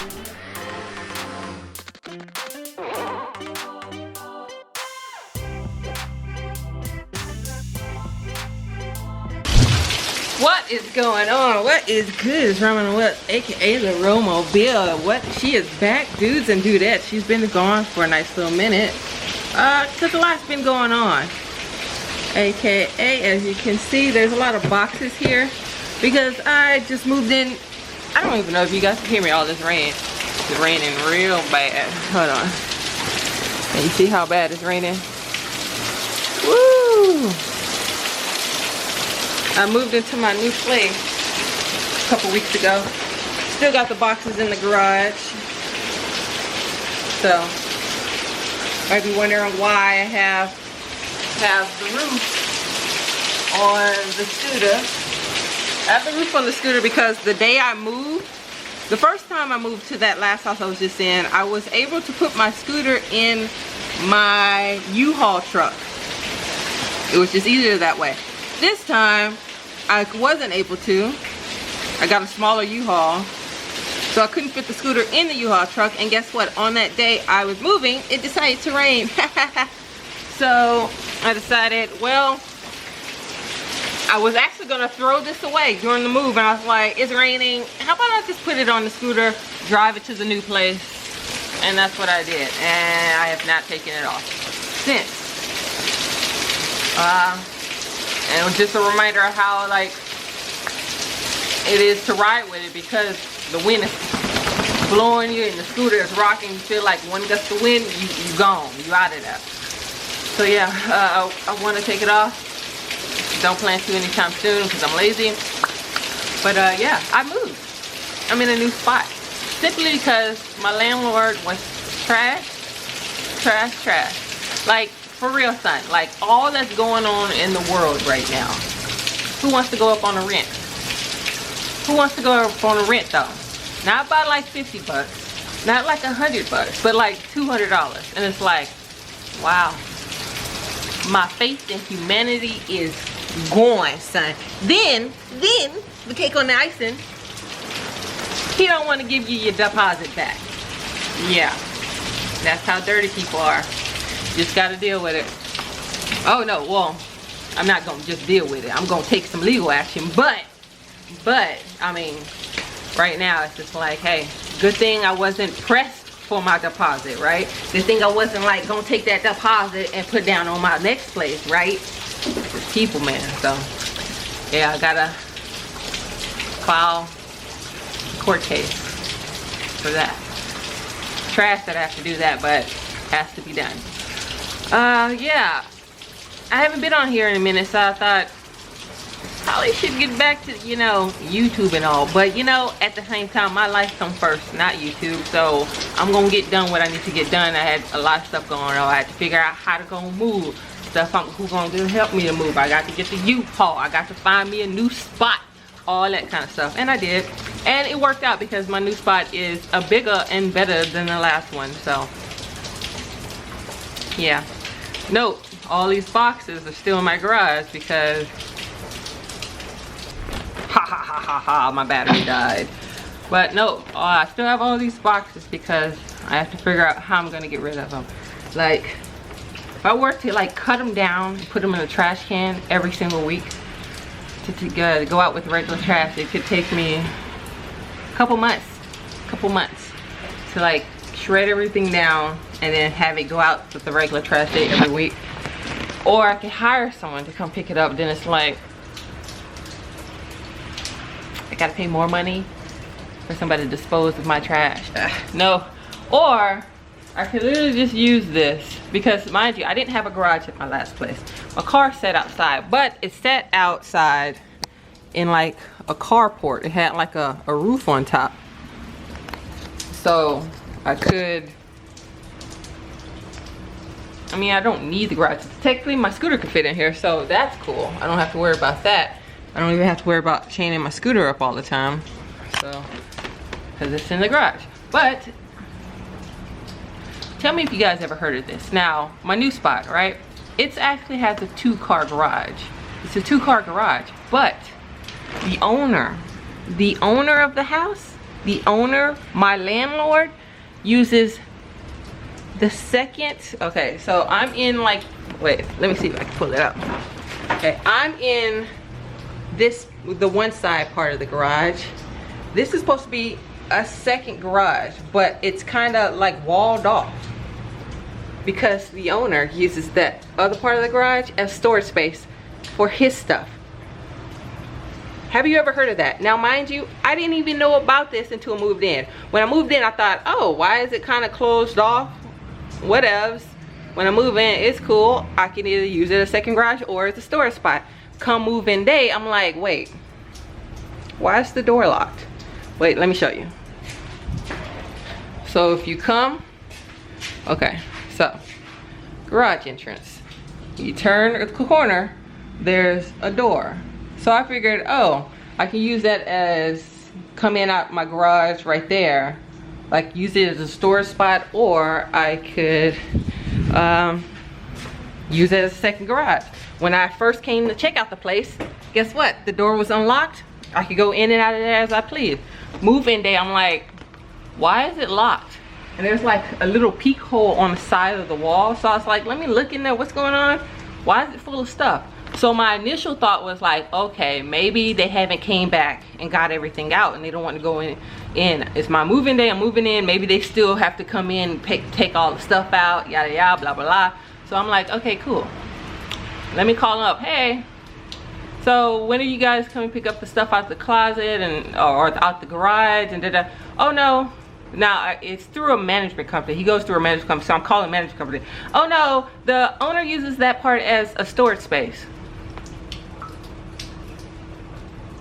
What is going on? What is good? It's Ramen, what, aka the Romobile. What? She is back, dudes and dudettes. She's been gone for a nice little minute. Cause a lot's been going on. AKA, as you can see, there's a lot of boxes here because I just moved in. I don't even know if you guys can hear me. All this rain. It's raining real bad. Hold on. Can you see how bad it's raining? Woo! I moved into my new place a couple weeks ago. Still got the boxes in the garage. So, might be wondering why I have the roof on the scooter. I have the roof on the scooter because the day I moved, the first time I moved to that last house I was just in, I was able to put my scooter in my U-Haul truck. It was just easier that way. This time, I wasn't able to. I got a smaller U-Haul, so I couldn't fit the scooter in the U-Haul truck. And guess what? On that day I was moving, it decided to rain. So I decided, well, I was actually gonna throw this away during the move, and I was like, it's raining. How about I just put it on the scooter, drive it to the new place? And that's what I did, and I have not taken it off since. And it was just a reminder of how like it is to ride with it, because the wind is blowing you and the scooter is rocking. You feel like one gust of wind, you gone, you out of there. So yeah, I want to take it off. Don't plan to anytime soon because I'm lazy. But yeah, I moved. I'm in a new spot simply because my landlord was trash. Like, for real, son, like all that's going on in the world right now. Who wants to go up on a rent? Who wants to go up on a rent though? Not by like 50 bucks, not like $100, but like $200. And it's like, wow, my faith in humanity is gone, son. Then the cake on the icing, he don't want to give you your deposit back. Yeah, that's how dirty people are. Just gotta deal with it. Oh no, well, I'm not gonna just deal with it. I'm gonna take some legal action, but I mean, right now it's just like, hey, good thing I wasn't pressed for my deposit, right? Good thing I wasn't like gonna take that deposit and put down on my next place, right? It's people, man. So yeah, I gotta file a court case for that. Trash that I have to do that, but has to be done. Yeah, I haven't been on here in a minute, so I thought probably should get back to, you know, YouTube and all. But you know, at the same time, my life comes first, not YouTube. So I'm gonna get done what I need to get done. I had a lot of stuff going on. I had to figure out how to go move stuff. Who's gonna help me to move? I got to get the U-Haul. I got to find me a new spot. All that kind of stuff, and I did, and it worked out because my new spot is a bigger and better than the last one. So yeah, note, all these boxes are still in my garage because my battery died. But no, I still have all these boxes because I have to figure out how I'm gonna get rid of them. Like, if I were to like cut them down and put them in a trash can every single week to go out with regular trash, it could take me a couple months to like shred everything down and then have it go out with the regular trash day every week. Or I could hire someone to come pick it up. Then it's like, I gotta pay more money for somebody to dispose of my trash. No. Or I could literally just use this, because mind you, I didn't have a garage at my last place. My car sat outside, but it sat outside in like a carport. It had like a roof on top. So I could, I mean, I don't need the garage. Technically my scooter could fit in here, so that's cool. I don't have to worry about that. I don't even have to worry about chaining my scooter up all the time. So, because it's in the garage. But tell me if you guys ever heard of this. Now, my new spot, right? It actually has a 2-car garage. It's a 2-car garage, but the owner of the house the owner, my landlord, uses the second. Okay, so I'm in like, wait, let me see if I can pull it up. Okay, I'm in this, the one side part of the garage. This is supposed to be a second garage, but it's kind of like walled off because the owner uses that other part of the garage as storage space for his stuff. Have you ever heard of that? Now, mind you, I didn't even know about this until I moved in. When I moved in, I thought, oh, why is it kind of closed off? Whatevs. When I move in, it's cool. I can either use it as a second garage or as a storage spot. Come move in day, I'm like, wait, why is the door locked? Wait, let me show you. So if you come, okay, so garage entrance. You turn the corner, there's a door. So I figured, oh, I can use that as coming out my garage right there. Like use it as a storage spot, or I could use it as a second garage. When I first came to check out the place, guess what? The door was unlocked. I could go in and out of there as I please. Move-in day, I'm like, why is it locked? And there's like a little peek hole on the side of the wall. So I was like, let me look in there, what's going on? Why is it full of stuff? So my initial thought was like, okay, maybe they haven't came back and got everything out and they don't want to go in. It's my moving day, I'm moving in. Maybe they still have to come in and take all the stuff out, yada yada, blah blah blah. So I'm like, okay, cool. Let me call them up. Hey, so when are you guys coming pick up the stuff out the closet and or out the garage and da-da? Oh no. Now it's through a management company. He goes through a management company, so I'm calling management company. Oh no, the owner uses that part as a storage space.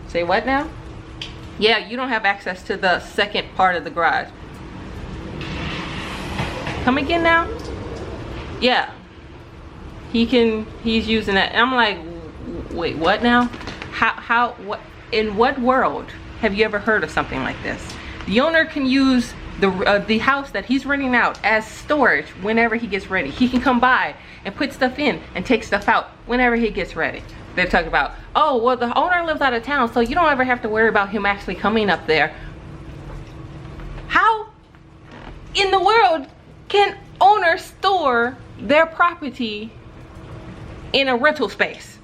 Say what now? Yeah, you don't have access to the second part of the garage. Come again now? Yeah. He's using that. And I'm like, wait, what now? What, in what world have you ever heard of something like this? The owner can use the house that he's renting out as storage whenever he gets ready. He can come by and put stuff in and take stuff out whenever he gets ready. They're talking about, oh, well, the owner lives out of town, so you don't ever have to worry about him actually coming up there. How in the world can owners store their property in a rental space?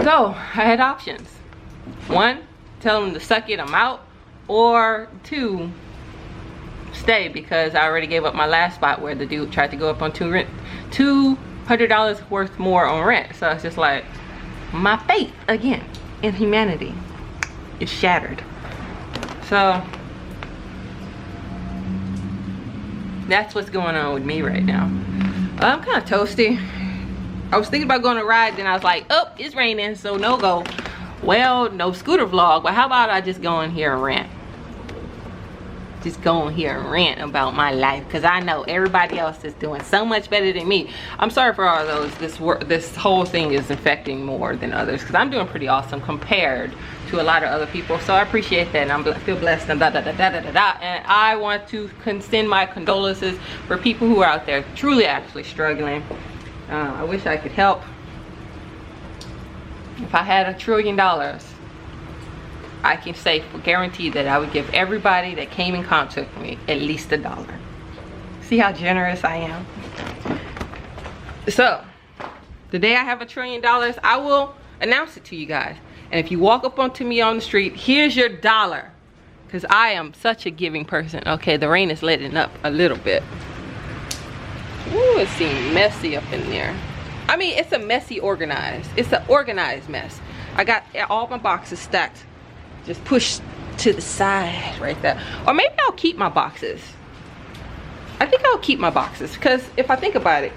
So I had options. One, tell them to suck it, I'm out. Or two, stay, because I already gave up my last spot where the dude tried to go up on $200 worth more on rent. So it's just like, my faith again in humanity is shattered. So that's what's going on with me right now. I'm kind of toasty. I was thinking about going to ride, then I was like, oh, it's raining, so no go. Well, no scooter vlog, but how about I just go in here and rant? Just go in here and rant about my life, because I know everybody else is doing so much better than me. I'm sorry for all those. This whole thing is affecting more than others, because I'm doing pretty awesome compared to a lot of other people. So I appreciate that, and I feel blessed, and and I want to send my condolences for people who are out there truly actually struggling. I wish I could help. If I had $1 trillion, I can say for guaranteed that I would give everybody that came in contact with me at least $1. See how generous I am? So, the day I have $1 trillion, I will announce it to you guys. And if you walk up onto me on the street, here's your $1. Because I am such a giving person. Okay, the rain is letting up a little bit. Ooh, it seems messy up in there. I mean, it's a messy organized. It's an organized mess. I got all my boxes stacked, just pushed to the side right there. Or maybe I'll keep my boxes. I think I'll keep my boxes, because if I think about it,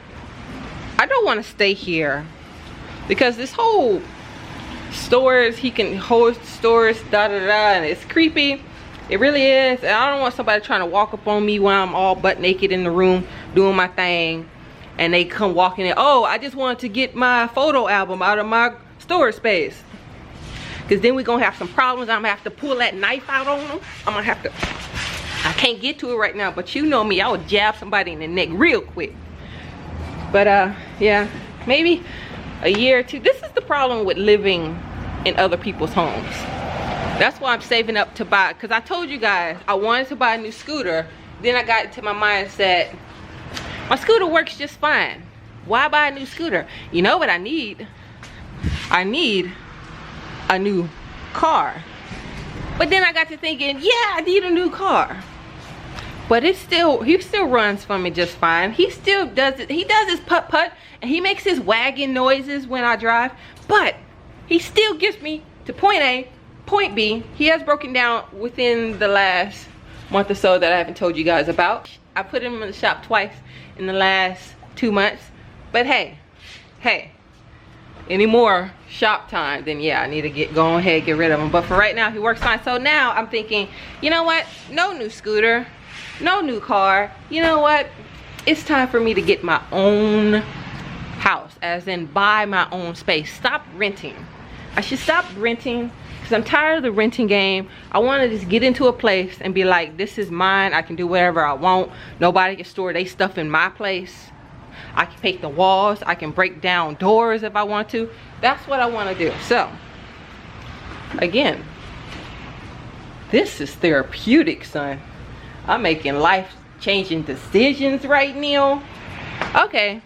I don't want to stay here, because this whole stores, he can host stores, and it's creepy. It really is. And I don't want somebody trying to walk up on me while I'm all butt naked in the room doing my thing, and they come walking in. Oh, I just wanted to get my photo album out of my storage space. Because then we're going to have some problems. I'm going to have to pull that knife out on them. I'm going to have to, I can't get to it right now, but you know me, I would jab somebody in the neck real quick. But yeah, maybe a year or two. This is the problem with living in other people's homes. That's why I'm saving up to buy, because I told you guys I wanted to buy a new scooter. Then I got into my mindset, my scooter works just fine. Why buy a new scooter? You know what I need? I need a new car. But then I got to thinking, yeah, I need a new car. But he still runs for me just fine. He still does it. He does his putt-putt and he makes his wagging noises when I drive. But he still gets me to point A, point B. He has broken down within the last month or so that I haven't told you guys about. I put him in the shop twice in the last 2 months. But hey, any more shop time, then yeah, I need to go ahead, get rid of him. But for right now, he works fine. So now I'm thinking, you know what? No new scooter, no new car. You know what? It's time for me to get my own house, as in buy my own space. Stop renting. I should stop renting, because I'm tired of the renting game. I want to just get into a place and be like, this is mine. I can do whatever I want. Nobody can store their stuff in my place. I can paint the walls. I can break down doors if I want to. That's what I want to do. So, again, this is therapeutic, son. I'm making life-changing decisions right now. Okay,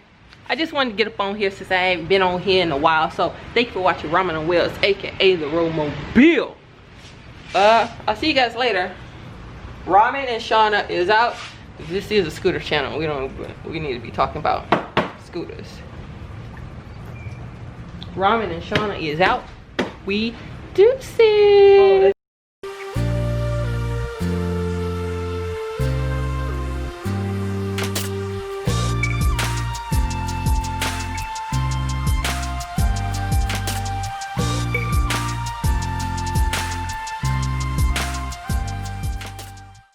I just wanted to get up on here since I ain't been on here in a while. So, thank you for watching Ramen and Wells, aka the Road-Mobile. I'll see you guys later. Ramen and Shauna is out. This is a scooter channel. We need to be talking about scooters. Ramen and Shauna is out. We deuces.